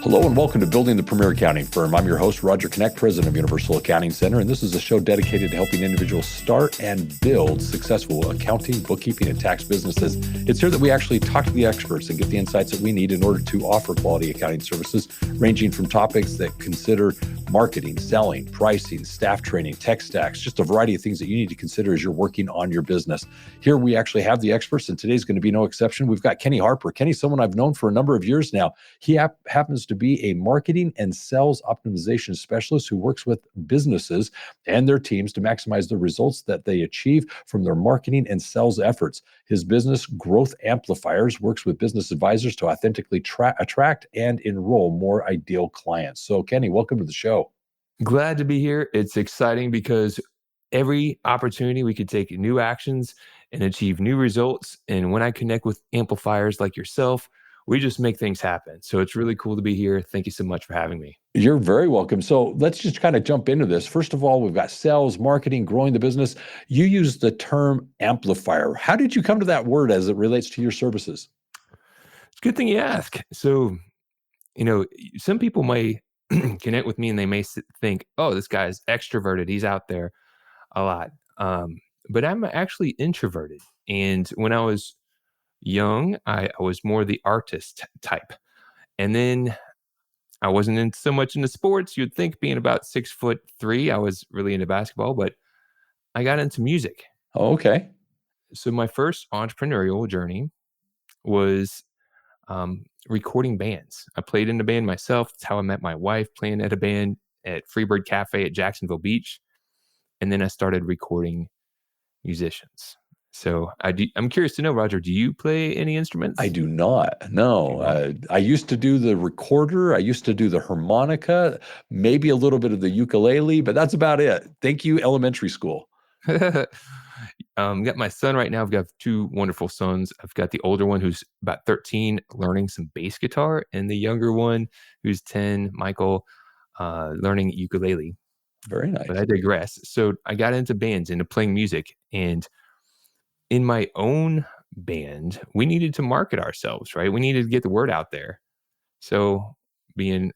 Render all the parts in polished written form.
Hello and welcome to Building the Premier Accounting Firm. I'm your host, Roger Knecht, president of Universal Accounting Center, and this is a show dedicated to helping individuals start and build successful accounting, bookkeeping, and tax businesses. It's here that we actually talk to the experts and get the insights that we need in order to offer quality accounting services, ranging from topics that consider marketing, selling, pricing, staff training, tech stacks, just a variety of things that you need to consider as you're working on your business. Here we actually have the experts, and today's going to be no exception. We've got Kenny Harper. Kenny's someone I've known for a number of years now. He happens to be a marketing and sales optimization specialist who works with businesses and their teams to maximize the results that they achieve from their marketing and sales efforts. His business, Growth Amplifiers, works with business advisors to authentically attract and enroll more ideal clients. So, Kenny, welcome to the show. Glad to be here. It's exciting because every opportunity we could take new actions and achieve new results. And when I connect with amplifiers like yourself, we just make things happen. So it's really cool to be here. Thank you so much for having me. You're very welcome. So let's just kind of jump into this. First of all, we've got sales, marketing, growing the business. You use the term amplifier. How did you come to that word as it relates to your services? It's a good thing you ask. So, some people may connect with me and they may think, oh, this guy's extroverted. He's out there a lot. But I'm actually introverted. And when I was young, I was more the artist type. And then I wasn't in so much into sports. You'd think being about 6'3", I was really into basketball, but I got into music. Oh, okay. So my first entrepreneurial journey was recording bands. I played in a band myself. That's how I met my wife, playing at a band at Freebird Cafe at Jacksonville Beach. And then I started recording musicians. So I'm curious to know, Roger, do you play any instruments? I do not. No. I used to do the recorder. I used to do the harmonica, maybe a little bit of the ukulele, but that's about it. Thank you, elementary school. Got my son right now. I've got two wonderful sons. I've got the older one who's about 13 learning some bass guitar, and the younger one who's 10, Michael, learning ukulele. Very nice. But I digress. So I got into bands, into playing music, and in my own band, we needed to market ourselves, right? We needed to get the word out there. So being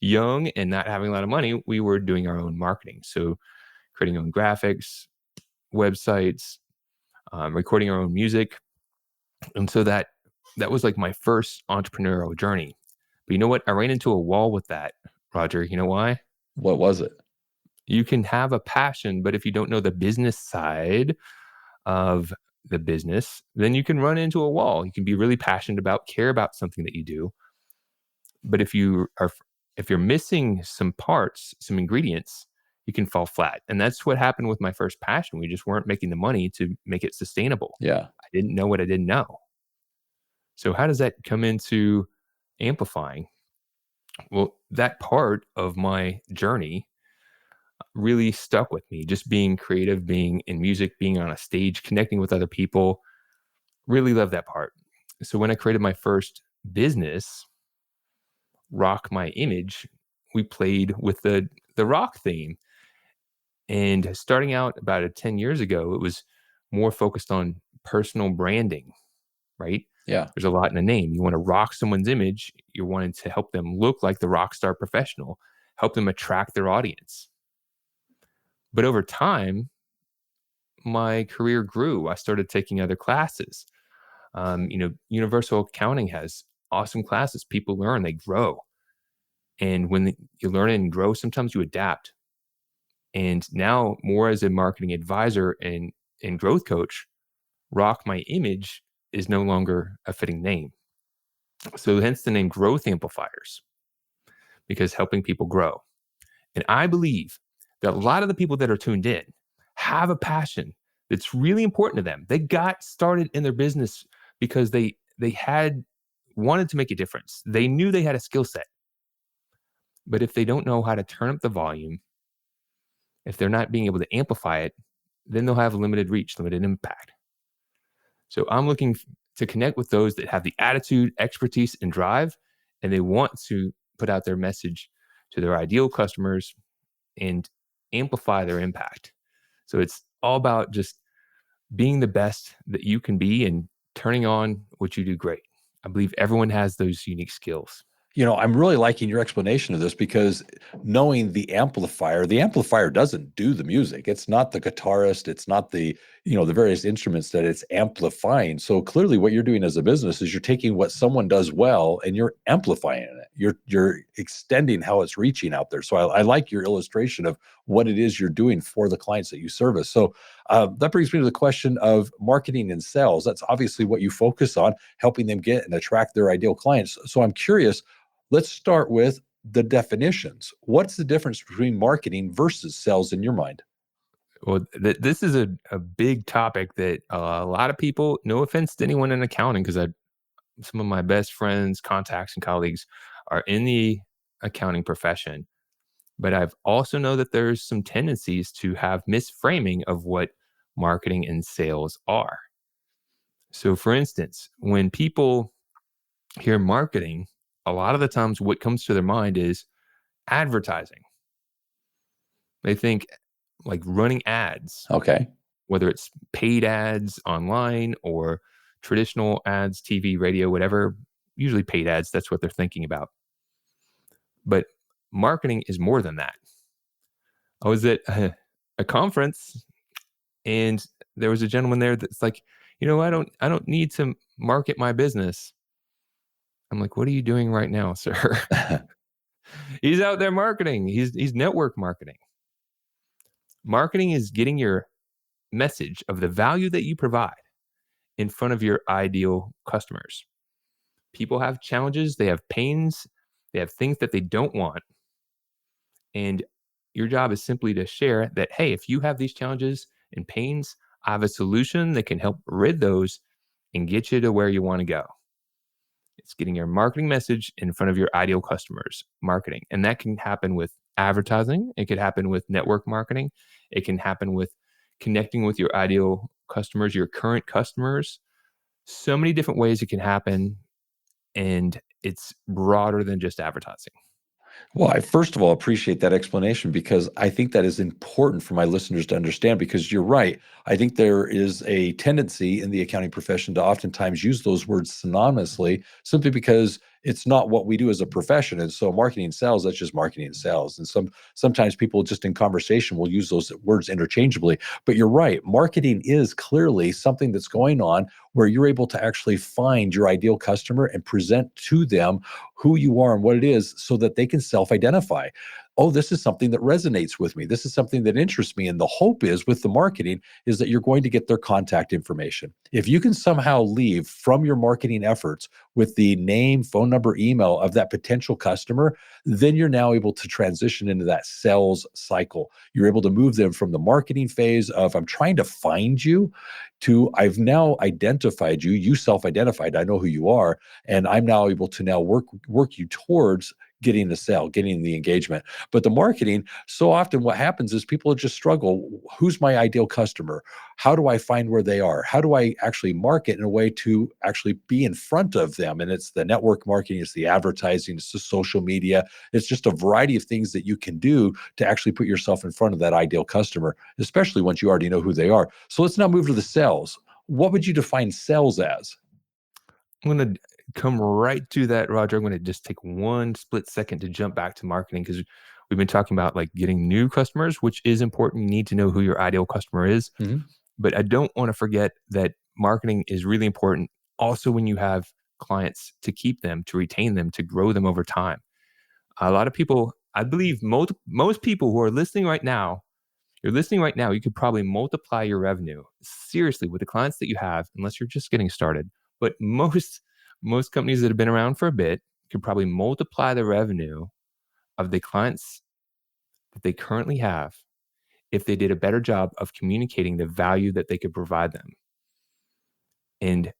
young and not having a lot of money, we were doing our own marketing. So creating our own graphics, websites, recording our own music. And so that was like my first entrepreneurial journey. But you know what? I ran into a wall with that, Roger. You know why? What was it? You can have a passion, but if you don't know the business side of the business, then you can run into a wall. You can be really passionate about, care about something that you do. But if you're missing some parts, some ingredients, you can fall flat. And that's what happened with my first passion. We just weren't making the money to make it sustainable. Yeah. I didn't know what I didn't know. So how does that come into amplifying? Well, that part of my journey really stuck with me. Just being creative, being in music, being on a stage, connecting with other people. Really love that part. So when I created my first business, Rock My Image, we played with the rock theme. And starting out about 10 years ago, it was more focused on personal branding, right? Yeah. There's a lot in the name. You want to rock someone's image. You're wanting to help them look like the rock star professional, help them attract their audience. But over time, my career grew. I started taking other classes. Universal Accounting has awesome classes. People learn, they grow. And when you learn and grow, sometimes you adapt. And now, more as a marketing advisor and growth coach, Rock My Image is no longer a fitting name. So hence the name Growth Amplifiers, because helping people grow. And I believe that a lot of the people that are tuned in have a passion that's really important to them. They got started in their business because they had wanted to make a difference. They knew they had a skill set. But if they don't know how to turn up the volume, if they're not being able to amplify it, then they'll have limited reach, limited impact. So I'm looking to connect with those that have the attitude, expertise, and drive, and they want to put out their message to their ideal customers and amplify their impact. So it's all about just being the best that you can be and turning on what you do great. I believe everyone has those unique skills. I'm really liking your explanation of this because knowing the amplifier doesn't do the music. It's not the guitarist, it's not the various instruments that it's amplifying. So clearly what you're doing as a business is you're taking what someone does well and you're amplifying it. You're extending how it's reaching out there. So I like your illustration of what it is you're doing for the clients that you service. So that brings me to the question of marketing and sales. That's obviously what you focus on, helping them get and attract their ideal clients. So I'm curious, let's start with the definitions. What's the difference between marketing versus sales in your mind? Well, this is a big topic that a lot of people, no offense to anyone in accounting, because some of my best friends, contacts, and colleagues are in the accounting profession. But I've also know that there's some tendencies to have misframing of what marketing and sales are. So, for instance, when people hear marketing, a lot of the times what comes to their mind is advertising. They think like running ads, Okay. whether it's paid ads online or traditional ads, TV, radio, whatever, usually paid ads, that's what they're thinking about. But marketing is more than that. I was at a conference and there was a gentleman there that's like, I don't need to market my business. I'm like, what are you doing right now, sir? He's out there marketing. He's network marketing. Marketing is getting your message of the value that you provide in front of your ideal customers. People have challenges, they have pains, they have things that they don't want. And your job is simply to share that, hey, if you have these challenges and pains, I have a solution that can help rid those and get you to where you want to go. It's getting your marketing message in front of your ideal customers, marketing. And that can happen with advertising. It could happen with network marketing. It can happen with connecting with your ideal customers, your current customers. So many different ways it can happen. And it's broader than just advertising. Well, I first of all appreciate that explanation because I think that is important for my listeners to understand because you're right. I think there is a tendency in the accounting profession to oftentimes use those words synonymously simply because it's not what we do as a profession. And so marketing and sales, that's just marketing and sales. And sometimes people just in conversation will use those words interchangeably. But you're right. Marketing is clearly something that's going on where you're able to actually find your ideal customer and present to them who you are and what it is so that they can self-identify. Oh, this is something that resonates with me. This is something that interests me. And the hope is with the marketing is that you're going to get their contact information. If you can somehow leave from your marketing efforts with the name, phone number, email of that potential customer, then you're now able to transition into that sales cycle. You're able to move them from the marketing phase of I'm trying to find you to I've now identified you, you self-identified, I know who you are, and I'm now able to now work you towards getting the sale, getting the engagement. But the marketing, so often what happens is people just struggle. Who's my ideal customer? How do I find where they are? How do I actually market in a way to actually be in front of them? And it's the network marketing, it's the advertising, it's the social media. It's just a variety of things that you can do to actually put yourself in front of that ideal customer, especially once you already know who they are. So let's now move to the sales. What would you define sales as? I'm going to come right to that, Roger. I'm going to just take one split second to jump back to marketing because we've been talking about like getting new customers, which is important. You need to know who your ideal customer is. Mhm. But I don't want to forget that marketing is really important also when you have clients to keep them, to retain them, to grow them over time. A lot of people, I believe most people who are listening right now, you're listening right now, you could probably multiply your revenue seriously with the clients that you have, unless you're just getting started. But most companies that have been around for a bit could probably multiply the revenue of the clients that they currently have if they did a better job of communicating the value that they could provide them. And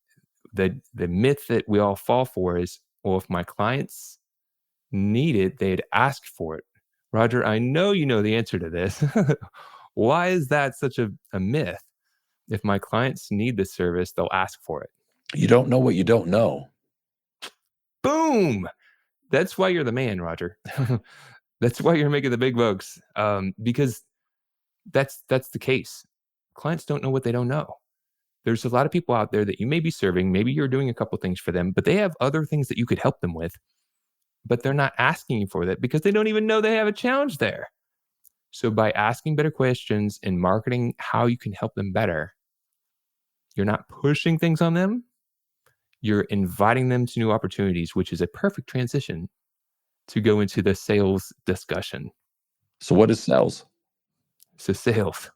the myth that we all fall for is, well, if my clients need it, they'd ask for it. Roger, I know you know the answer to this. Why is that such a myth? If my clients need the service, they'll ask for it. You don't know what you don't know. Boom! That's why you're the man, Roger. That's why you're making the big bucks. Because that's the case. Clients don't know what they don't know. There's a lot of people out there that you may be serving. Maybe you're doing a couple things for them, but they have other things that you could help them with. but they're not asking you for that because they don't even know they have a challenge there. So by asking better questions and marketing how you can help them better, you're not pushing things on them. You're inviting them to new opportunities, which is a perfect transition to go into the sales discussion. So what is sales? So sales.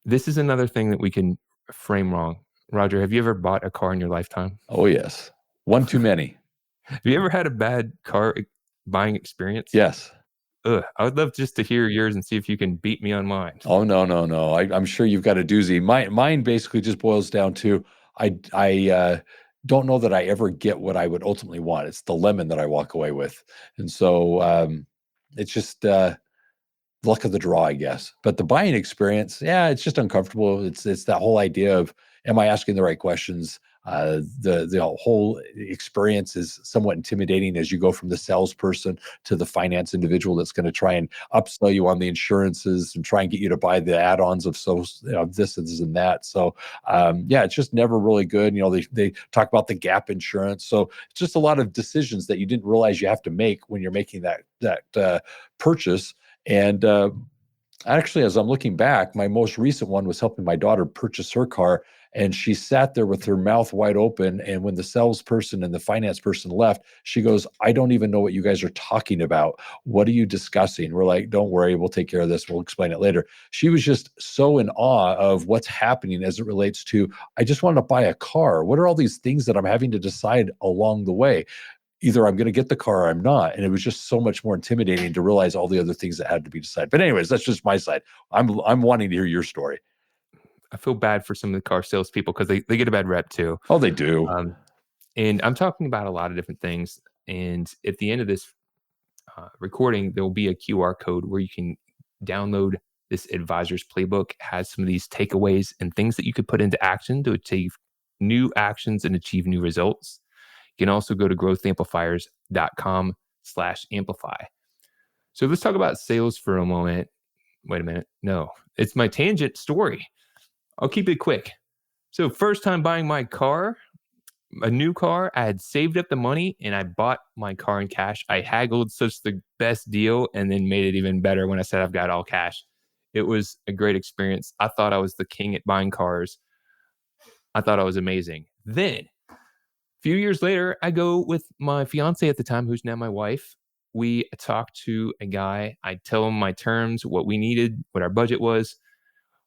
This is another thing that we can frame wrong. Roger, have you ever bought a car in your lifetime? Oh, yes. One too many. Have you ever had a bad car buying experience? Yes. Ugh, I would love just to hear yours and see if you can beat me on mine. Oh, no, no, no. I'm sure you've got a doozy. Mine basically just boils down to I don't know that I ever get what I would ultimately want. It's the lemon that I walk away with. And so it's just luck of the draw, I guess. But the buying experience, yeah, it's just uncomfortable. It's that whole idea of, am I asking the right questions? The whole experience is somewhat intimidating as you go from the salesperson to the finance individual that's going to try and upsell you on the insurances and try and get you to buy the add-ons of this and that. So yeah, it's just never really good. You know, they talk about the gap insurance. So it's just a lot of decisions that you didn't realize you have to make when you're making that purchase. And actually, as I'm looking back, my most recent one was helping my daughter purchase her car. And she sat there with her mouth wide open. And when the salesperson and the finance person left, she goes, I don't even know what you guys are talking about. What are you discussing? We're like, don't worry, we'll take care of this. We'll explain it later. She was just so in awe of what's happening as it relates to, I just wanted to buy a car. What are all these things that I'm having to decide along the way? Either I'm going to get the car or I'm not. And it was just so much more intimidating to realize all the other things that had to be decided. But anyways, that's just my side. I'm wanting to hear your story. I feel bad for some of the car salespeople because they get a bad rep too. Oh, they do. And I'm talking about a lot of different things. And at the end of this recording, there will be a QR code where you can download this advisor's playbook. It has some of these takeaways and things that you could put into action to achieve new actions and achieve new results. You can also go to growthamplifiers.com/amplify. So let's talk about sales for a moment. Wait a minute. No, it's my tangent story. I'll keep it quick. So first time buying my car, a new car, I had saved up the money and I bought my car in cash. I haggled such the best deal and then made it even better when I said I've got all cash. It was a great experience. I thought I was the king at buying cars. I thought I was amazing. Then a few years later, I go with my fiance at the time, who's now my wife. We talk to a guy. I tell him my terms, what we needed, what our budget was.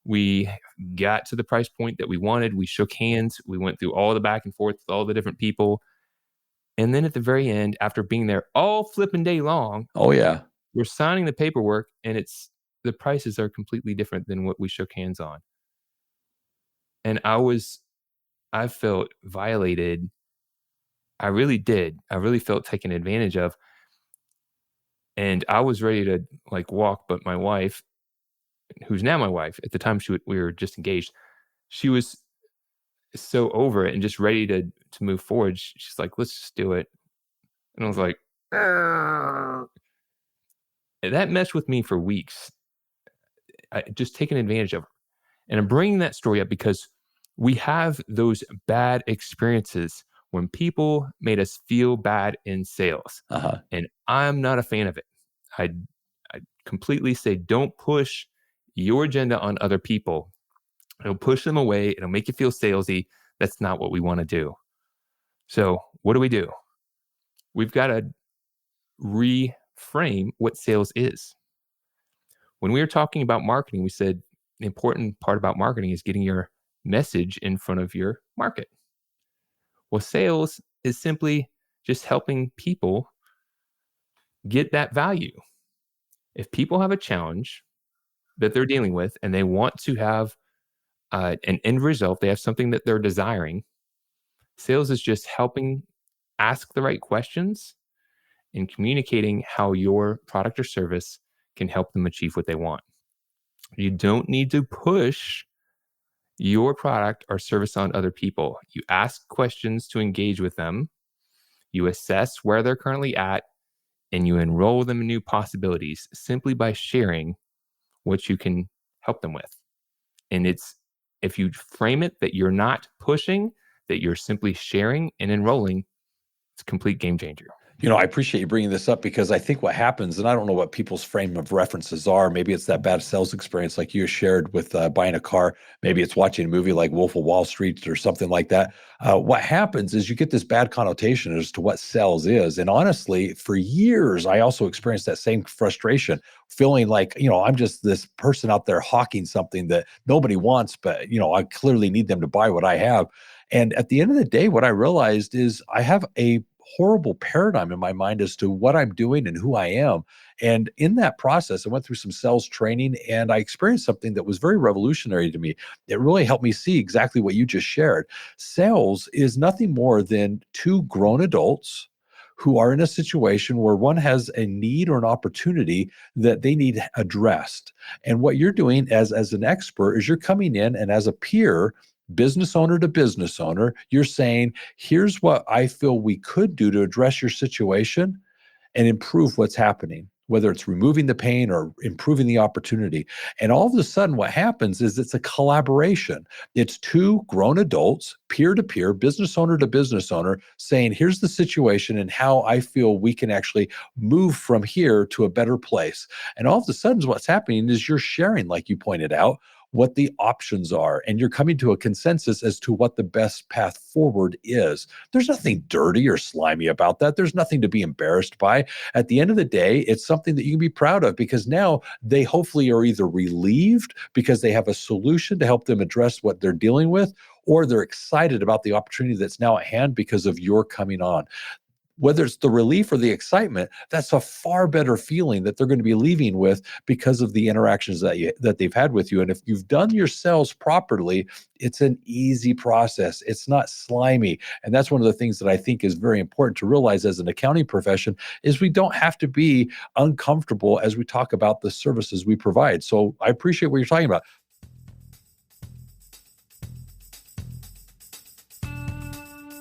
We got to the price point that we wanted. We shook hands. We went through all the back and forth with all the different people. And then at the very end, after being there all flipping day long, Oh, yeah. we're signing the paperwork and the prices are completely different than what we shook hands on. And I felt violated. I really did. I really felt taken advantage of. And I was ready to walk, but my wife, who's now my wife, at the time we were just engaged, she was so over it and just ready to move forward. She's like, let's just do it. And I was like, "Argh." That messed with me for weeks. I just taken advantage of her. And I'm bringing that story up because we have those bad experiences when people made us feel bad in sales. Uh-huh. And I'm not a fan of it. I completely say, don't push your agenda on other people. It'll push them away. It'll make you feel salesy. That's not what we want to do. So what do? We've got to reframe what sales is. When we were talking about marketing, we said the important part about marketing is getting your message in front of your market. Well, sales is simply just helping people get that value. If people have a challenge that they're dealing with and they want to have an end result, they have something that they're desiring, sales is just helping ask the right questions and communicating how your product or service can help them achieve what they want. You don't need to push your product or service on other people. You ask questions to engage with them. You assess where they're currently at, and you enroll them in new possibilities simply by sharing what you can help them with. And if you frame it that you're not pushing, that you're simply sharing and enrolling, it's a complete game changer. I appreciate you bringing this up because I think what happens, and I don't know what people's frame of references are. Maybe it's that bad sales experience like you shared with buying a car. Maybe it's watching a movie like Wolf of Wall Street or something like that. What happens is you get this bad connotation as to what sales is. And honestly, for years, I also experienced that same frustration, feeling like, I'm just this person out there hawking something that nobody wants, but, I clearly need them to buy what I have. And at the end of the day, what I realized is I have a horrible paradigm in my mind as to what I'm doing and who I am. And in that process, I went through some sales training and I experienced something that was very revolutionary to me. It really helped me see exactly what you just shared. Sales is nothing more than two grown adults who are in a situation where one has a need or an opportunity that they need addressed. And what you're doing as an expert is you're coming in and as a peer, business owner to business owner, you're saying, here's what I feel we could do to address your situation and improve what's happening, whether it's removing the pain or improving the opportunity. And all of a sudden, what happens is it's a collaboration. It's two grown adults, peer to peer, business owner to business owner, saying, here's the situation and how I feel we can actually move from here to a better place. And all of a sudden, what's happening is you're sharing, like you pointed out, what the options are, and you're coming to a consensus as to what the best path forward is. There's nothing dirty or slimy about that. There's nothing to be embarrassed by. At the end of the day, it's something that you can be proud of because now they hopefully are either relieved because they have a solution to help them address what they're dealing with, or they're excited about the opportunity that's now at hand because of your coming on. Whether it's the relief or the excitement, that's a far better feeling that they're going to be leaving with because of the interactions that they've had with you. And if you've done your sales properly, it's an easy process. It's not slimy. And that's one of the things that I think is very important to realize as an accounting profession is we don't have to be uncomfortable as we talk about the services we provide. So I appreciate what you're talking about.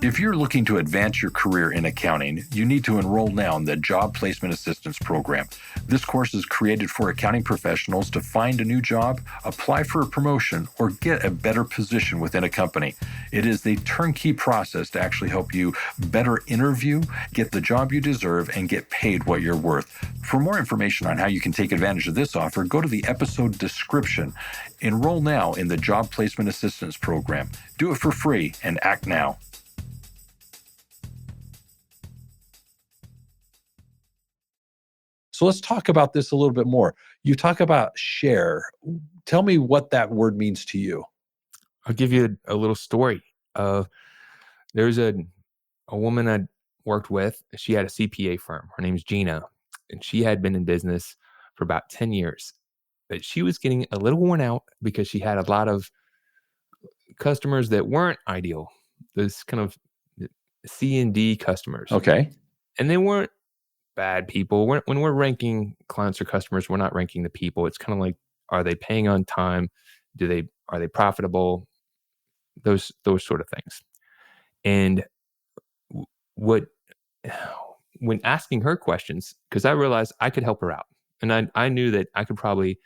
If you're looking to advance your career in accounting, you need to enroll now in the Job Placement Assistance Program. This course is created for accounting professionals to find a new job, apply for a promotion, or get a better position within a company. It is the turnkey process to actually help you better interview, get the job you deserve, and get paid what you're worth. For more information on how you can take advantage of this offer, go to the episode description. Enroll now in the Job Placement Assistance Program. Do it for free and act now. So let's talk about this a little bit more. You talk about share. Tell me what that word means to you. I'll give you a little story. There's a woman I worked with. She had a CPA firm. Her name's Gina, and she had been in business for about 10 years. But she was getting a little worn out because she had a lot of customers that weren't ideal. Those kind of C and D customers. Okay. And they weren't bad people. When we're ranking clients or customers, we're not ranking the people. It's kind of like, are they paying on time? Are they profitable? Those sort of things. And what when asking her questions, because I realized I could help her out, and I knew that I could probably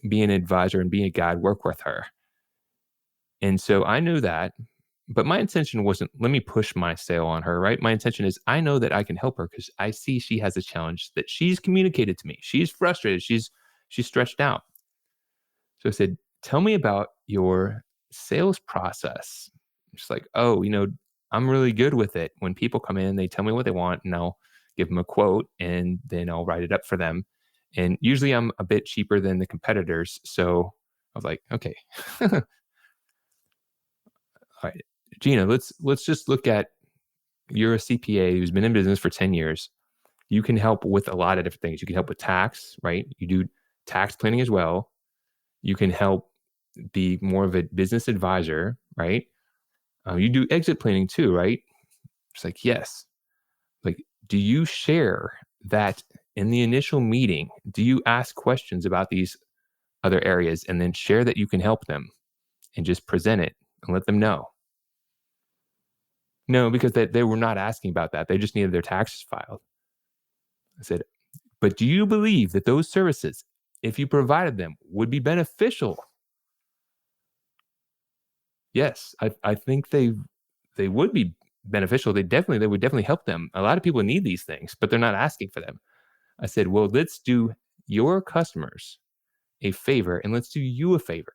be an advisor and be a guide, work with her. And so I knew that. But my intention wasn't, let me push my sale on her, right? My intention is, I know that I can help her because I see she has a challenge that she's communicated to me. She's frustrated. She's stretched out. So I said, tell me about your sales process. She's like, oh, I'm really good with it. When people come in, they tell me what they want and I'll give them a quote and then I'll write it up for them. And usually I'm a bit cheaper than the competitors. So I was like, okay. All right. Gina, let's just look at, you're a CPA who's been in business for 10 years. You can help with a lot of different things. You can help with tax, right? You do tax planning as well. You can help be more of a business advisor, right? You do exit planning too, right? It's like, yes. Like, do you share that in the initial meeting? Do you ask questions about these other areas and then share that you can help them and just present it and let them know? No, because they were not asking about that. They just needed their taxes filed. I said, but do you believe that those services, if you provided them, would be beneficial? Yes, I think they would be beneficial, they would definitely help them. A lot of people need these things, but they're not asking for them. I said, well, let's do your customers a favor and let's do you a favor.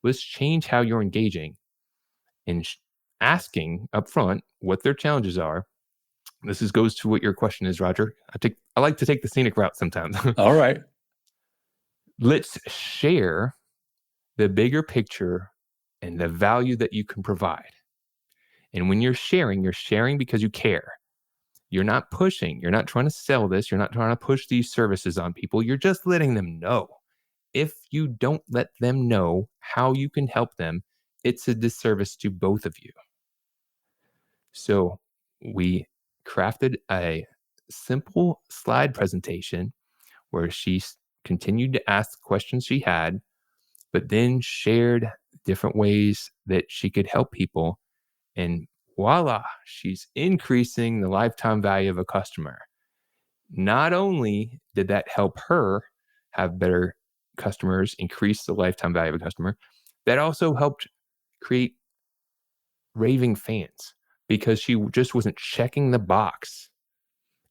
Let's change how you're engaging and asking upfront what their challenges are. This goes to what your question is, Roger. I like to take the scenic route sometimes. All right. Let's share the bigger picture and the value that you can provide. And when you're sharing because you care. You're not pushing. You're not trying to sell this. You're not trying to push these services on people. You're just letting them know. If you don't let them know how you can help them, it's a disservice to both of you. So we crafted a simple slide presentation where she continued to ask the questions she had, but then shared different ways that she could help people. And voila, she's increasing the lifetime value of a customer. Not only did that help her have better customers, increase the lifetime value of a customer, that also helped create raving fans because she just wasn't checking the box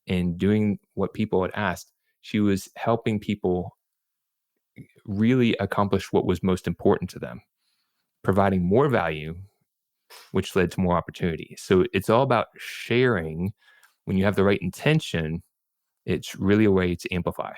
and doing what people had asked. She was helping people really accomplish what was most important to them, providing more value, which led to more opportunity. So it's all about sharing. When you have the right intention, it's really a way to amplify.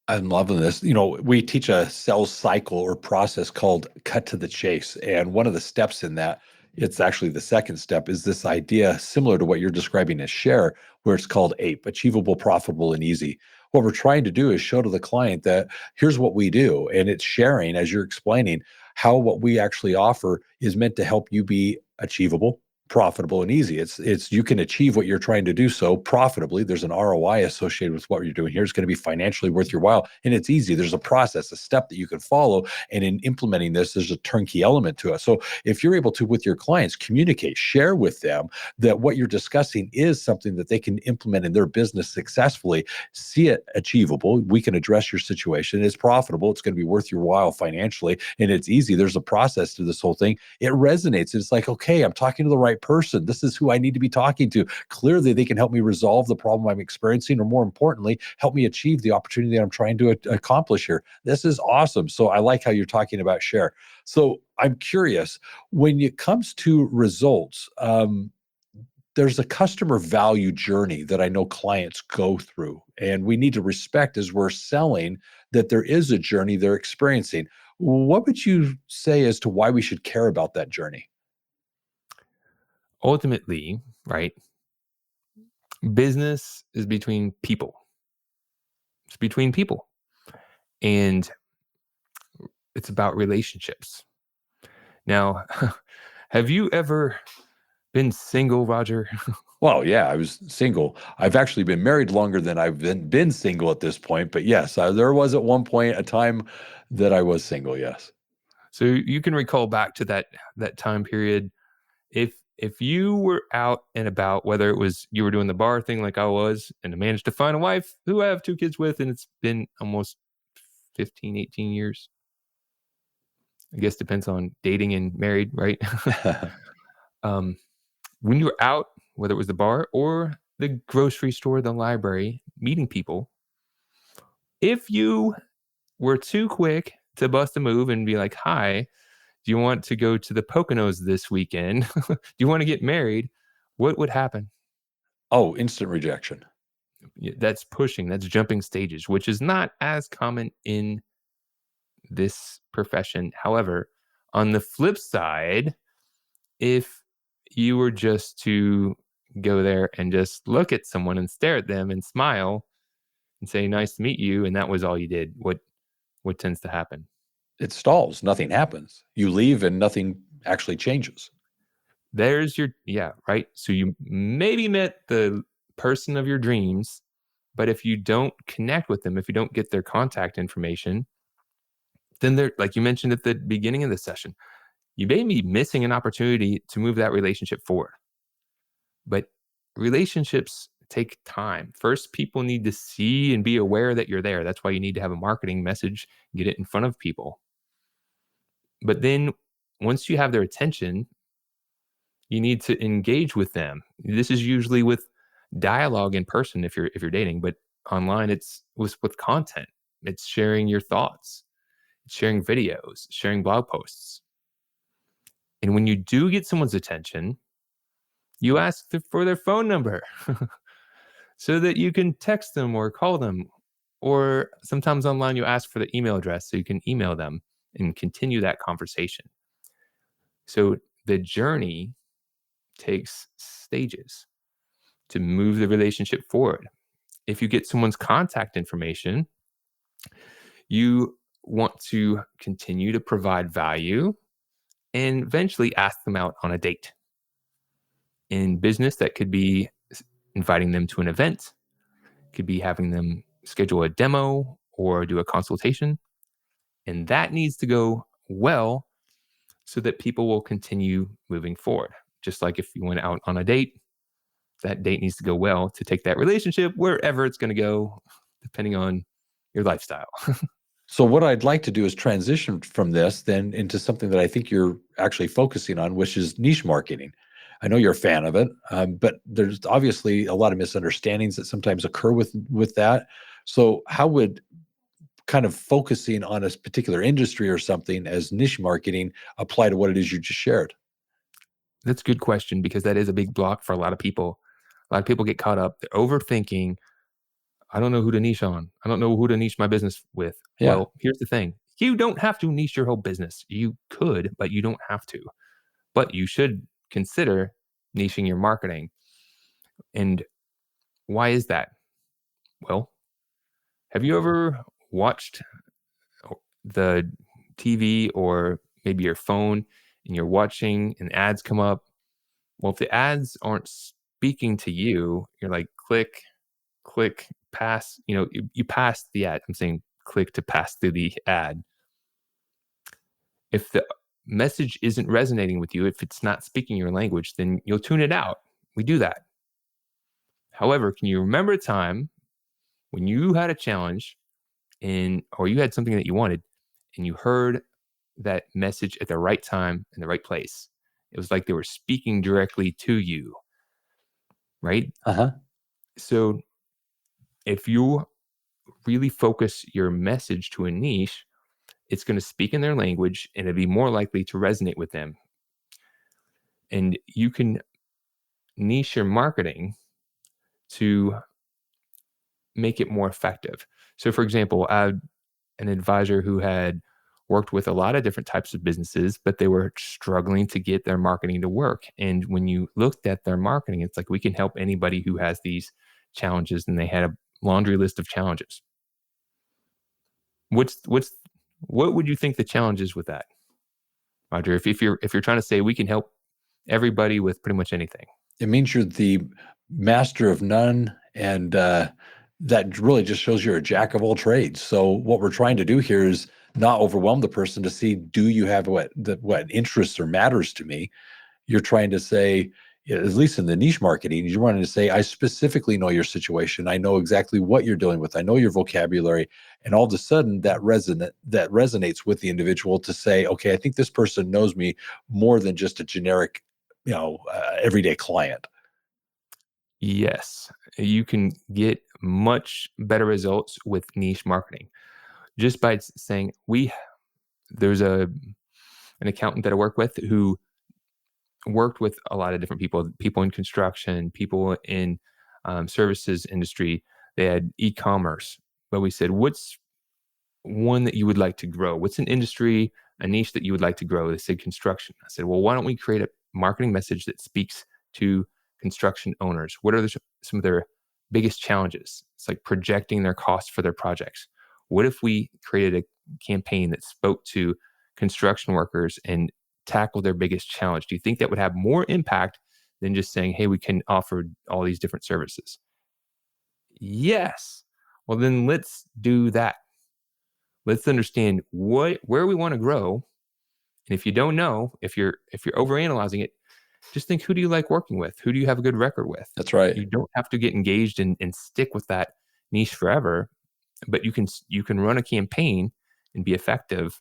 I'm loving this. We teach a sales cycle or process called cut to the chase. And one of the steps in that, it's actually the second step, is this idea similar to what you're describing as share, where it's called APE, achievable, profitable, and easy. What we're trying to do is show to the client that here's what we do. And it's sharing, as you're explaining, how what we actually offer is meant to help you be achievable, profitable, and easy. It's you can achieve what you're trying to do so profitably. There's an ROI associated with what you're doing here. It's going to be financially worth your while, and it's easy. There's a process, a step that you can follow, and in implementing this, there's a turnkey element to it. So if you're able to, with your clients, communicate, share with them that what you're discussing is something that they can implement in their business successfully, see it achievable, we can address your situation. It's profitable. It's going to be worth your while financially, and it's easy. There's a process to this whole thing. It resonates. It's like, okay, I'm talking to the right person. This is who I need to be talking to. Clearly, they can help me resolve the problem I'm experiencing, or more importantly, help me achieve the opportunity that I'm trying to accomplish here. This is awesome. So I like how you're talking about share. So I'm curious, when it comes to results, there's a customer value journey that I know clients go through, and we need to respect as we're selling that there is a journey they're experiencing. What would you say as to why we should care about that journey? Ultimately, right, business is between people. It's between people. And it's about relationships. Now, have you ever been single, Roger? Well, yeah, I was single. I've actually been married longer than I've been single at this point. But yes, there was at one point a time that I was single. Yes. So you can recall back to that time period. If you were out and about, whether it was you were doing the bar thing like I was, and managed to find a wife who I have 2 kids with, and it's been almost 15, 18 years. I guess depends on dating and married, right? When you were out, whether it was the bar or the grocery store, the library, meeting people, if you were too quick to bust a move and be like, hi, do you want to go to the Poconos this weekend? Do you want to get married? What would happen? Oh, instant rejection. That's pushing, that's jumping stages, which is not as common in this profession. However, on the flip side, if you were just to go there and just look at someone and stare at them and smile and say, nice to meet you, and that was all you did, what tends to happen? It stalls. Nothing happens. You leave and nothing actually changes. There's your, yeah, right? So you maybe met the person of your dreams, but if you don't connect with them, if you don't get their contact information, then they're, like you mentioned at the beginning of the session, you may be missing an opportunity to move that relationship forward. But relationships take time. First, people need to see and be aware that you're there. That's why you need to have a marketing message, get it in front of people. But then once you have their attention, You need to engage with them. This is usually with dialogue in person if you're dating, but online it's with content. It's sharing your thoughts, it's sharing videos, sharing blog posts. And when you do get someone's attention, you ask for their phone number so that you can text them or call them. Or sometimes online you ask for the email address so you can email them and continue that conversation. So the journey takes stages to move the relationship forward. If you get someone's contact information, you want to continue to provide value and eventually ask them out on a date. In business, that could be inviting them to an event, could be having them schedule a demo or do a consultation. And that needs to go well so that people will continue moving forward. Just like if you went out on a date, that date needs to go well to take that relationship wherever it's going to go, depending on your lifestyle. So what I'd like to do is transition from this then into something that I think you're actually focusing on, which is niche marketing. I know you're a fan of it, but there's obviously a lot of misunderstandings that sometimes occur with that. So how would kind of focusing on a particular industry or something as niche marketing apply to what it is you just shared? That's a good question because that is a big block for a lot of people. A lot of people get caught up, they're overthinking. I don't know who to niche on. I don't know who to niche my business with. Yeah. Well, here's the thing. You don't have to niche your whole business. You could, but you don't have to. But you should consider niching your marketing. And why is that? Well, have you ever watched the TV or maybe your phone and you're watching and ads come up? Well, if the ads aren't speaking to you, you're like, click, click, pass. You pass the ad. I'm saying click to pass through the ad. If the message isn't resonating with you, if it's not speaking your language, then you'll tune it out. We do that. However, can you remember a time when you had a challenge or you had something that you wanted and you heard that message at the right time in the right place? It was like they were speaking directly to you, right? Uh-huh. So if you really focus your message to a niche, it's going to speak in their language and it'll be more likely to resonate with them. And you can niche your marketing to make it more effective. So, for example, I had an advisor who had worked with a lot of different types of businesses, but they were struggling to get their marketing to work. And when you looked at their marketing, it's like we can help anybody who has these challenges, and they had a laundry list of challenges. What would you think the challenge is with that, Roger? If you're trying to say we can help everybody with pretty much anything. It means you're the master of none, and that really just shows you're a jack of all trades. So what we're trying to do here is not overwhelm the person to see, do you have what interests or matters to me? You're trying to say, at least in the niche marketing, you're wanting to say, I specifically know your situation. I know exactly what you're dealing with. I know your vocabulary. And all of a sudden that resonates with the individual to say, okay, I think this person knows me more than just a generic, everyday client. Yes, you can get much better results with niche marketing just by saying there's an accountant that I work with who worked with a lot of different people in construction, people in services industry. They had e-commerce, but we said, what's one that you would like to grow? What's an industry, a niche that you would like to grow? They said construction. I said, well, why don't we create a marketing message that speaks to construction owners? What are some of their biggest challenges? It's like projecting their costs for their projects. What if we created a campaign that spoke to construction workers and tackled their biggest challenge? Do you think that would have more impact than just saying, hey, we can offer all these different services? Yes. Well, then let's do that. Let's understand where we want to grow. And if you don't know, if you're overanalyzing it, just think, who do you like working with? Who do you have a good record with? That's right. You don't have to get engaged and stick with that niche forever, but you can run a campaign and be effective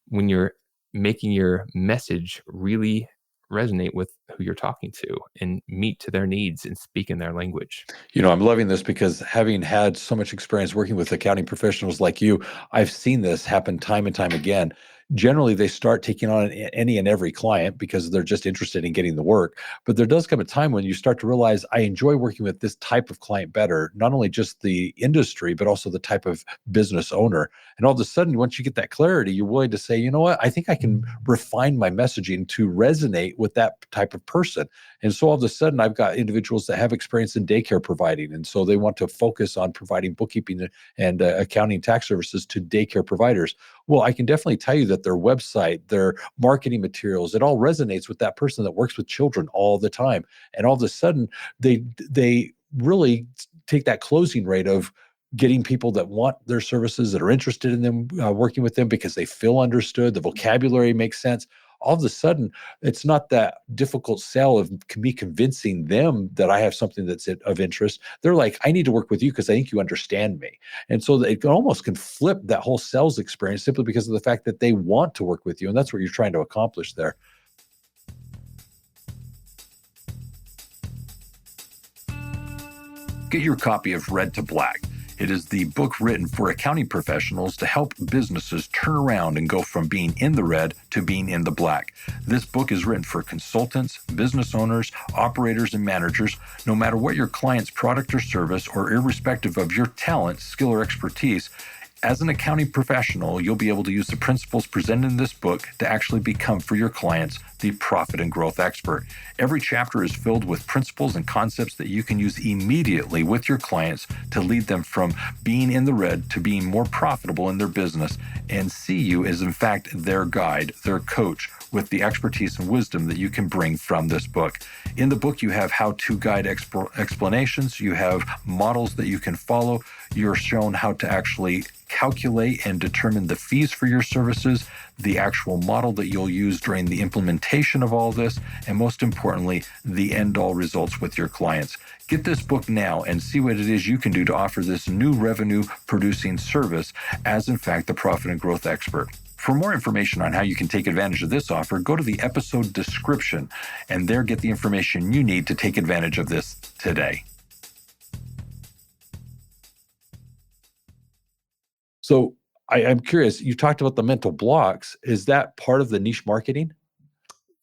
when you're making your message really resonate with who you're talking to and meet to their needs and speak in their language. I'm loving this because having had so much experience working with accounting professionals like you, I've seen this happen time and time again. Generally, they start taking on any and every client because they're just interested in getting the work. But there does come a time when you start to realize I enjoy working with this type of client better, not only just the industry, but also the type of business owner. And all of a sudden, once you get that clarity, you're willing to say, you know what, I think I can refine my messaging to resonate with that type of person. And so all of a sudden, I've got individuals that have experience in daycare providing. And so they want to focus on providing bookkeeping and accounting tax services to daycare providers. Well, I can definitely tell you that their website, their marketing materials, it all resonates with that person that works with children all the time. And all of a sudden, they really take that closing rate of getting people that want their services, that are interested in them, working with them because they feel understood, the vocabulary makes sense. All of a sudden, it's not that difficult sell of me convincing them that I have something that's of interest. They're like, I need to work with you because I think you understand me. And so it almost can flip that whole sales experience simply because of the fact that they want to work with you. And that's what you're trying to accomplish there. Get your copy of Red to Black. It is the book written for accounting professionals to help businesses turn around and go from being in the red to being in the black. This book is written for consultants, business owners, operators, and managers, no matter what your client's product or service, or irrespective of your talent, skill, or expertise. As an accounting professional, you'll be able to use the principles presented in this book to actually become, for your clients, the profit and growth expert. Every chapter is filled with principles and concepts that you can use immediately with your clients to lead them from being in the red to being more profitable in their business, and see you as, in fact, their guide, their coach, with the expertise and wisdom that you can bring from this book. In the book, you have how-to guide explanations, you have models that you can follow, you're shown how to actually calculate and determine the fees for your services, the actual model that you'll use during the implementation of all this, and most importantly, the end-all results with your clients. Get this book now and see what it is you can do to offer this new revenue-producing service as, in fact, the profit and growth expert. For more information on how you can take advantage of this offer, go to the episode description and there get the information you need to take advantage of this today. So I'm curious, you talked about the mental blocks. Is that part of the niche marketing?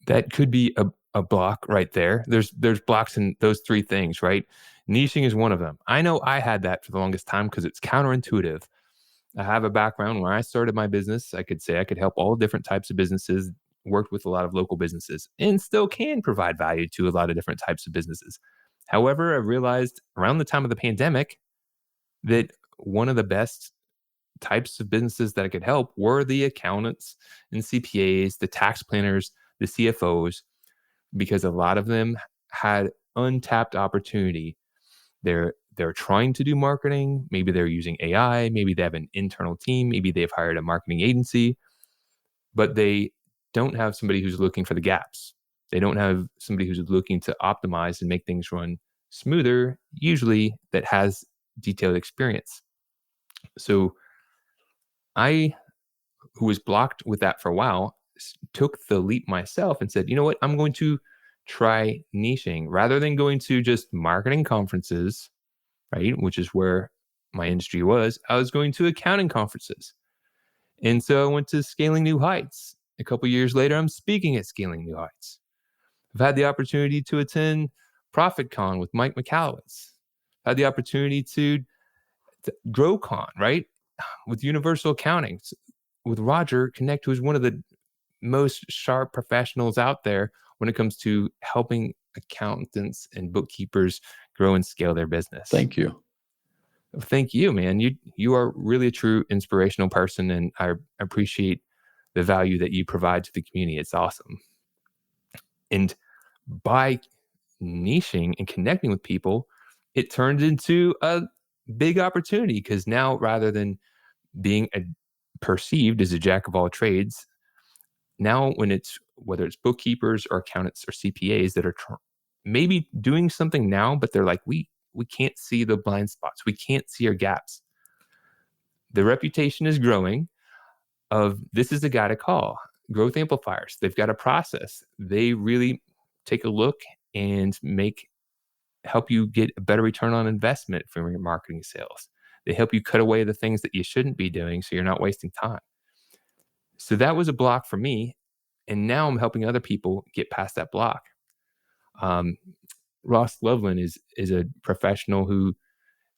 That could be a block right there. There's blocks in those three things, right? Niching is one of them. I know I had that for the longest time because it's counterintuitive. I have a background where I started my business. I could say I could help all different types of businesses, worked with a lot of local businesses, and still can provide value to a lot of different types of businesses. However, I realized around the time of the pandemic that one of the best types of businesses that I could help were the accountants and CPAs, the tax planners, the CFOs, because a lot of them had untapped opportunity. They're trying to do marketing. Maybe they're using AI. Maybe they have an internal team. Maybe they've hired a marketing agency, but they don't have somebody who's looking for the gaps. They don't have somebody who's looking to optimize and make things run smoother, usually that has detailed experience. So I, who was blocked with that for a while, took the leap myself and said, you know what, I'm going to try niching rather than going to just marketing conferences, right? Which is where my industry was. I was going to accounting conferences. And so I went to Scaling New Heights. A couple years later, I'm speaking at Scaling New Heights. I've had the opportunity to attend ProfitCon with Mike McAllowitz. I've had the opportunity to GrowCon, right? With Universal Accounting, with Roger Knecht, who is one of the most sharp professionals out there when it comes to helping accountants and bookkeepers grow and scale their business. Thank you. Thank you, man. You are really a true inspirational person, and I appreciate the value that you provide to the community. It's awesome. And by niching and connecting with people, it turned into a big opportunity because now, rather than being perceived as a jack of all trades, now when it's whether it's bookkeepers or accountants or CPAs that are maybe doing something now, but they're like, we can't see the blind spots. We can't see our gaps. The reputation is growing of this is the guy to call. growth amplifiers. They've got a process. They really take a look and help you get a better return on investment from your marketing sales. They help you cut away the things that you shouldn't be doing so you're not wasting time. So that was a block for me. And now I'm helping other people get past that block. Ross Loveland is a professional who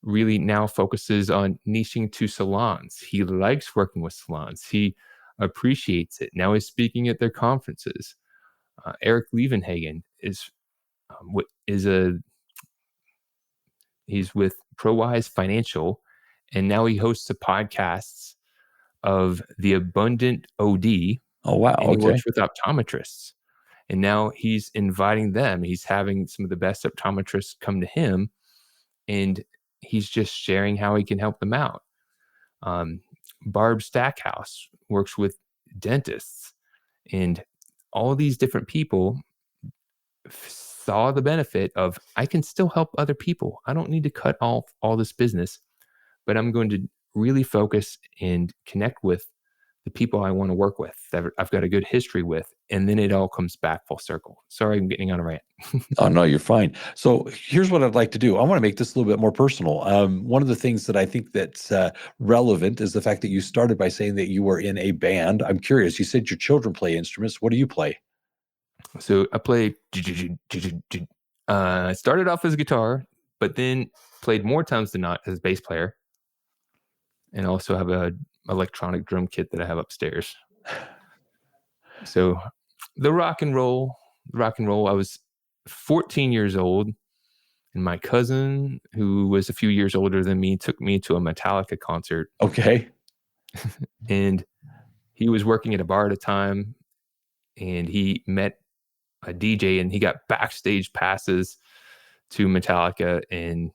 really now focuses on niching to salons. He likes working with salons. He appreciates it. Now he's speaking at their conferences. Eric Levenhagen is he's with ProWise Financial, and now he hosts a podcasts of the Abundant OD. Oh, wow. And he Okay. works with optometrists. And now he's inviting them. He's having some of the best optometrists come to him, and he's just sharing how he can help them out. Barb Stackhouse works with dentists, and all these different people saw the benefit of, I can still help other people. I don't need to cut off all this business, but I'm going to really focus and connect with the people I want to work with, that I've got a good history with, and then it all comes back full circle. Sorry, I'm getting on a rant. Oh, no, you're fine. So here's what I'd like to do. I want to make this a little bit more personal. One of the things that I think that's relevant is the fact that you started by saying that you were in a band. I'm curious. You said your children play instruments. What do you play? So I play. I started off as guitar, but then played more times than not as bass player, and also have a electronic drum kit that I have upstairs. So the rock and roll, I was 14 years old, and my cousin, who was a few years older than me, took me to a Metallica concert. Okay. And he was working at a bar at a time, and he met a DJ, and he got backstage passes to Metallica and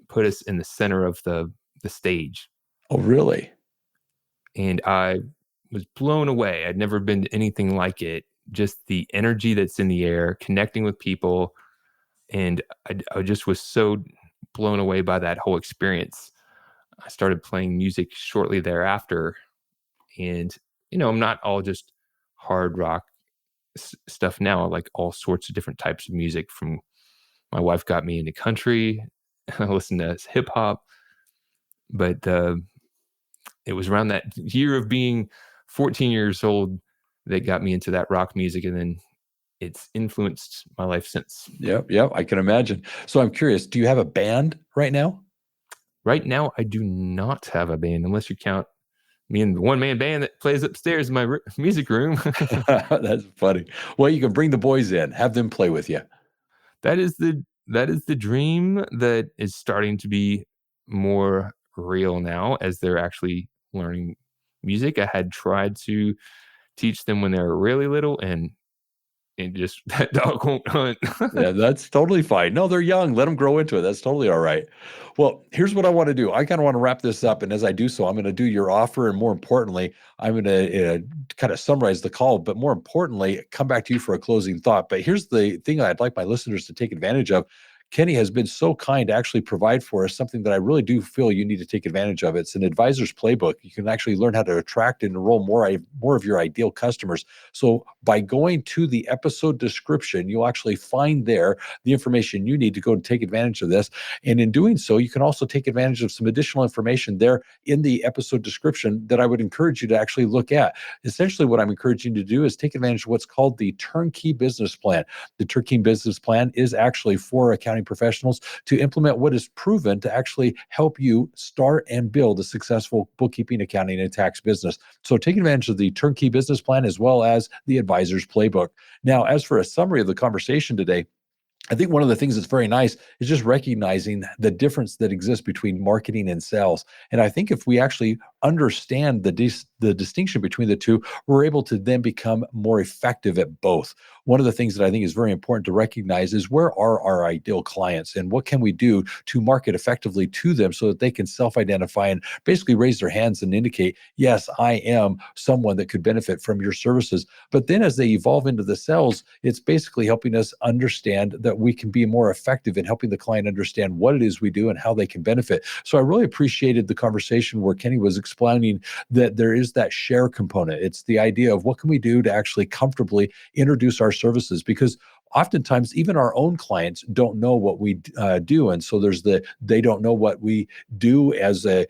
put us in the center of the stage. Oh, really? And I was blown away. I'd never been to anything like it. Just the energy that's in the air, connecting with people. And I just was so blown away by that whole experience. I started playing music shortly thereafter. And, I'm not all just hard rock stuff now. I like all sorts of different types of music. From my wife got me into country. I listened to hip hop. But it was around that year of being 14 years old that got me into that rock music, and then it's influenced my life since. Yep, I can imagine. So I'm curious, do you have a band right now? Right now, I do not have a band, unless you count me and the one-man band that plays upstairs in my music room. That's funny. Well, you can bring the boys in, have them play with you. That is the dream that is starting to be more real now, as they're actually learning music. I had tried to teach them when they were really little, and just that dog won't hunt. Yeah, that's totally fine. No, they're young. Let them grow into it. That's totally all right. Well, here's what I want to do. I kind of want to wrap this up. And as I do so, I'm going to do your offer. And more importantly, I'm going to kind of summarize the call. But more importantly, come back to you for a closing thought. But here's the thing I'd like my listeners to take advantage of. Kenny has been so kind to actually provide for us something that I really do feel you need to take advantage of. It's an advisor's playbook. You can actually learn how to attract and enroll more of your ideal customers. So by going to the episode description, you'll actually find there the information you need to go and take advantage of this. And in doing so, you can also take advantage of some additional information there in the episode description that I would encourage you to actually look at. Essentially, what I'm encouraging you to do is take advantage of what's called the Turnkey Business Plan. The Turnkey Business Plan is actually for accounting professionals to implement what is proven to actually help you start and build a successful bookkeeping, accounting, and tax business. So take advantage of the Turnkey Business Plan as well as the Advisor's Playbook. Now, as for a summary of the conversation today, I think one of the things that's very nice is just recognizing the difference that exists between marketing and sales. And I think if we actually understand the distinction between the two, we're able to then become more effective at both. one of the things that I think is very important to recognize is where are our ideal clients and what can we do to market effectively to them so that they can self-identify and basically raise their hands and indicate, yes, I am someone that could benefit from your services. But then as they evolve into the sales, it's basically helping us understand that we can be more effective in helping the client understand what it is we do and how they can benefit. So I really appreciated the conversation where Kenny was explaining that there is that share component. It's the idea of what can we do to actually comfortably introduce our services, because oftentimes even our own clients don't know what we do, and so they don't know what we do as a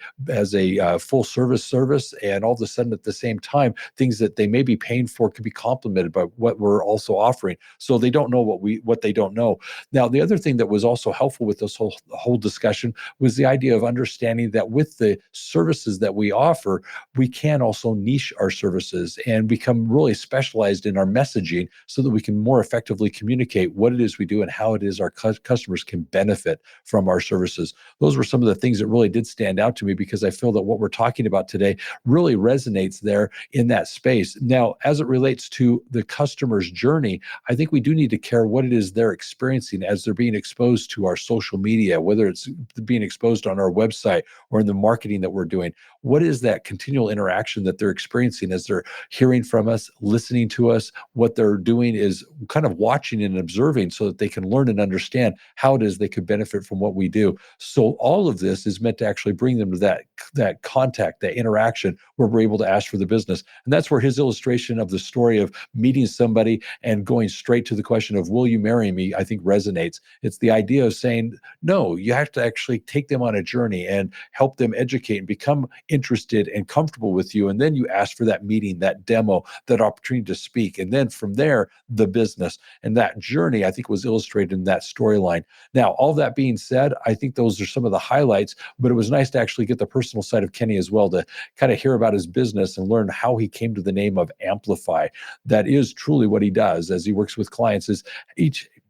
full service, and all of a sudden at the same time things that they may be paying for could be complemented by what we're also offering, so they don't know what they don't know. Now the other thing that was also helpful with this whole discussion was the idea of understanding that with the services that we offer, we can also niche our services and become really specialized in our messaging so that we can more effectively communicate what it is we do and how it is our customers can benefit from our services. Those were some of the things that really did stand out to me, because I feel that what we're talking about today really resonates there in that space. Now, as it relates to the customer's journey, I think we do need to care what it is they're experiencing as they're being exposed to our social media, whether it's being exposed on our website or in the marketing that we're doing. What is that continual interaction that they're experiencing as they're hearing from us, listening to us? What they're doing is kind of watching and observing so that they can learn and understand how it is they could benefit from what we do. So all of this is meant to actually bring them to that contact, that interaction where we're able to ask for the business. And that's where his illustration of the story of meeting somebody and going straight to the question of, will you marry me, I think resonates. It's the idea of saying, no, you have to actually take them on a journey and help them educate and become interested and comfortable with you. And then you ask for that meeting, that demo, that opportunity to speak. And then from there, the business. And that journey, I think, was illustrated in that storyline. Now, all that being said, I think those are some of the highlights, but it was nice to actually get the personal side of Kenny as well, to kind of hear about his business and learn how he came to the name of Amplify. That is truly what he does as he works with clients, is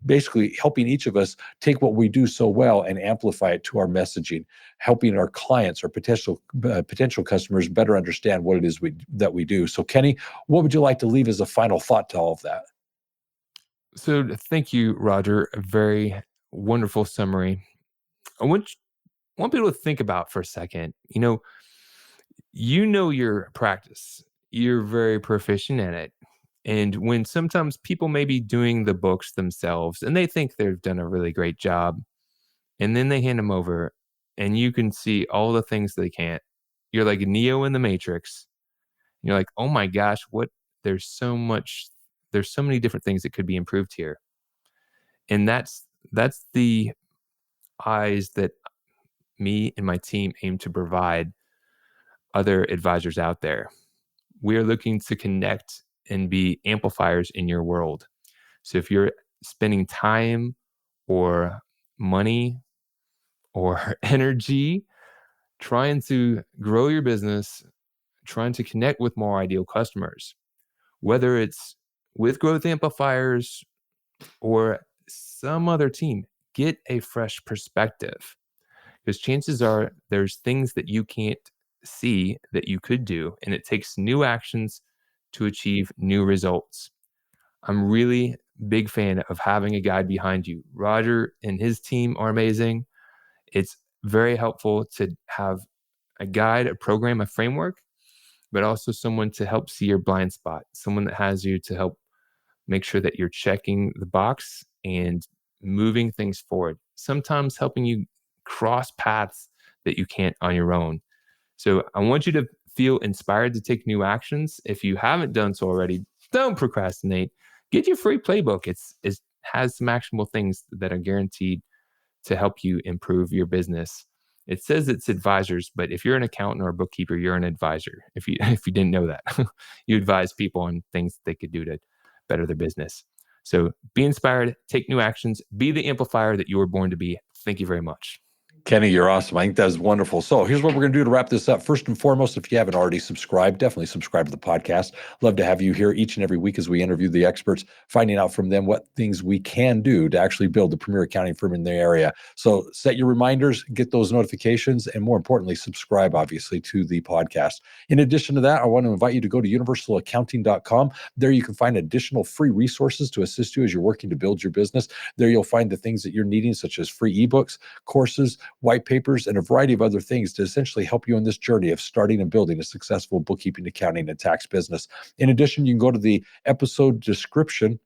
basically helping each of us take what we do so well and amplify it to our messaging, helping our clients or potential customers better understand what it is that we do. So Kenny, what would you like to leave as a final thought to all of that? So thank you, Roger. A very wonderful summary. I want people to think about for a second. You know your practice. You're very proficient in it. And when sometimes people may be doing the books themselves and they think they've done a really great job, and then they hand them over and you can see all the things they can't. You're like Neo in the Matrix. You're like, oh my gosh, there's so many different things that could be improved here. And that's the eyes that me and my team aim to provide other advisors out there. We are looking to connect and be amplifiers in your world. So if you're spending time or money or energy trying to grow your business, trying to connect with more ideal customers, whether it's with growth amplifiers or some other team, get a fresh perspective, because chances are there's things that you can't see that you could do, and it takes new actions to achieve new results. I'm really big fan of having a guide behind you. Roger and his team are amazing. It's very helpful to have a guide, a program, a framework, but also someone to help see your blind spot, someone that has you to help make sure that you're checking the box and moving things forward, sometimes helping you cross paths that you can't on your own. So I want you to feel inspired to take new actions. If you haven't done so already, don't procrastinate. Get your free playbook. It has some actionable things that are guaranteed to help you improve your business. It says it's advisors, but if you're an accountant or a bookkeeper, you're an advisor. If you didn't know that, you advise people on things they could do to better their business. So be inspired, take new actions, be the amplifier that you were born to be. Thank you very much. Kenny, you're awesome. I think that's wonderful. So here's what we're going to do to wrap this up. First and foremost, if you haven't already subscribed, definitely subscribe to the podcast. Love to have you here each and every week as we interview the experts, finding out from them what things we can do to actually build the premier accounting firm in the area. So set your reminders, get those notifications, and more importantly, subscribe, obviously, to the podcast. In addition to that, I want to invite you to go to universalaccounting.com. There you can find additional free resources to assist you as you're working to build your business. There you'll find the things that you're needing, such as free ebooks, courses, white papers, and a variety of other things to essentially help you in this journey of starting and building a successful bookkeeping, accounting, and tax business. In addition, you can go to the episode description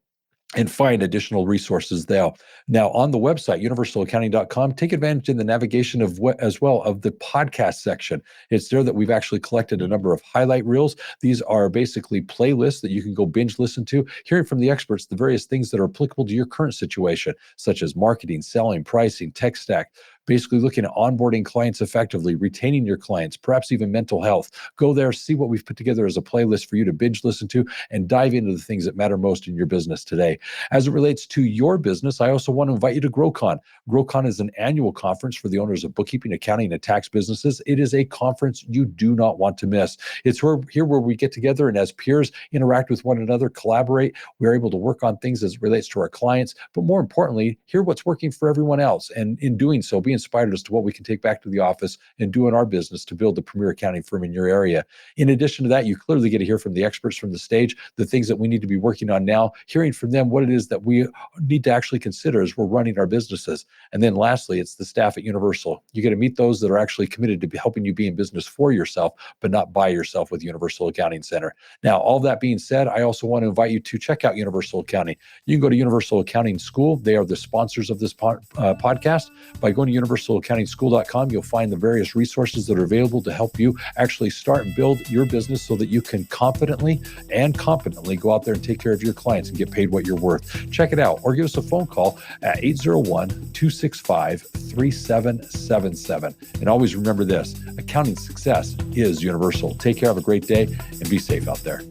and find additional resources there. Now, on the website, universalaccounting.com, take advantage in the navigation of what, as well, of the podcast section. It's there that we've actually collected a number of highlight reels. These are basically playlists that you can go binge listen to, hearing from the experts the various things that are applicable to your current situation, such as marketing, selling, pricing, tech stack, basically looking at onboarding clients effectively, retaining your clients, perhaps even mental health. Go there, see what we've put together as a playlist for you to binge listen to, and dive into the things that matter most in your business today. As it relates to your business, I also want to invite you to GrowCon. GrowCon is an annual conference for the owners of bookkeeping, accounting, and tax businesses. It is a conference you do not want to miss. It's here where we get together and as peers interact with one another, collaborate. We're able to work on things as it relates to our clients, but more importantly, hear what's working for everyone else. And in doing so, be inspired as to what we can take back to the office and do in our business to build the premier accounting firm in your area. In addition to that, you clearly get to hear from the experts from the stage, the things that we need to be working on now, hearing from them what it is that we need to actually consider as we're running our businesses. And then lastly, it's the staff at Universal. You get to meet those that are actually committed to helping you be in business for yourself, but not by yourself with Universal Accounting Center. Now, all that being said, I also want to invite you to check out Universal Accounting. You can go to Universal Accounting School. They are the sponsors of this podcast. By going to universalaccountingschool.com, you'll find the various resources that are available to help you actually start and build your business so that you can confidently and competently go out there and take care of your clients and get paid what you're worth. Check it out or give us a phone call at 801-265-3777. And always remember this, accounting success is universal. Take care, have a great day, and be safe out there.